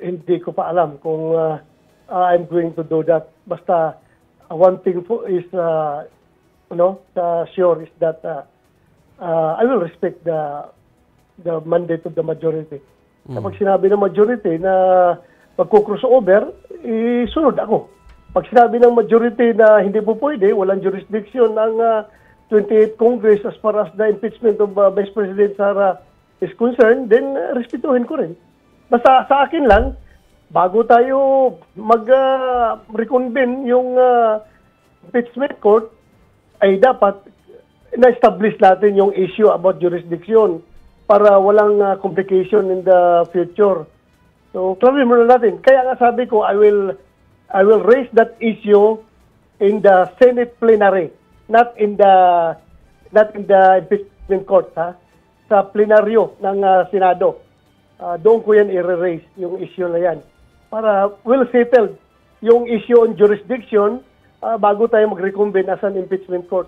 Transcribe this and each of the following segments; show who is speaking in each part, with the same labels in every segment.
Speaker 1: hindi ko pa alam kung I'm going to do that. Basta one thing is sure is that I will respect the mandate of the majority. Kapag sinabi ng majority na magko-crossover, isunod ako. Pag sinabi ng majority na hindi po pwede, walang jurisdiction ng 28th Congress as far as the impeachment of Vice President Sara is concerned, then respetuhin ko rin. Basta sa akin lang, bago tayo mag-reconvene yung impeachment court, ay dapat na-establish natin yung issue about jurisdiction para walang complication in the future. So, klarin muna natin. Kaya nga sabi ko, I will raise that issue in the Senate plenary, not in the impeachment court, ha? Sa plenaryo ng Senado. Doon ko yan i-raise yung issue na yan. Para well settled yung issue on jurisdiction bago tayo mag-reconvene as an impeachment court.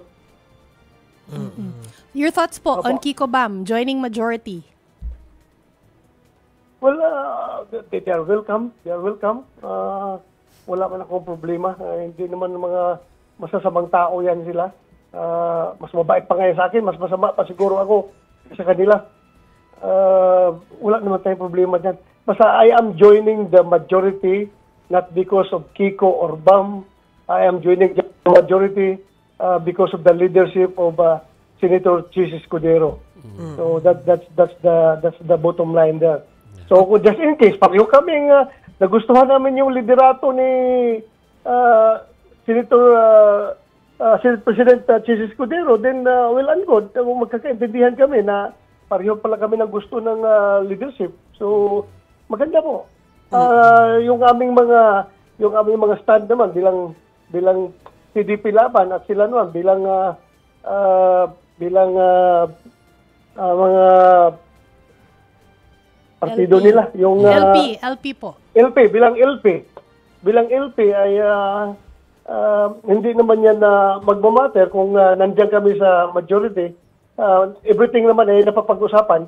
Speaker 2: Your thoughts po on Kiko Bam joining majority?
Speaker 1: Well, they are welcome. They are welcome. Wala man akong problema. Hindi naman mga masasamang tao yan sila. Mas mabait pa ngayon sa akin. Mas masama pa siguro ako sa kanila. Wala naman tayong problema dyan. Basta I am joining the majority not because of Kiko or Bam. I am joining the majority because of the leadership of Senator Chis Escudero. So that's the bottom line there. So just in case, pareho kaming nagustuhan namin yung liderato ni Senate President Chis Escudero, then well and good. Magkakaintindihan kami na pareho pala kami ng gusto ng leadership. So maganda po. Yung aming mga stand naman bilang PDP laban at sila naman bilang mga partido
Speaker 2: LP.
Speaker 1: nila, yung
Speaker 2: LP po.
Speaker 1: bilang LP ay hindi naman yan magmamatter kung nandiyan kami sa majority. Everything naman ay napapag-usapan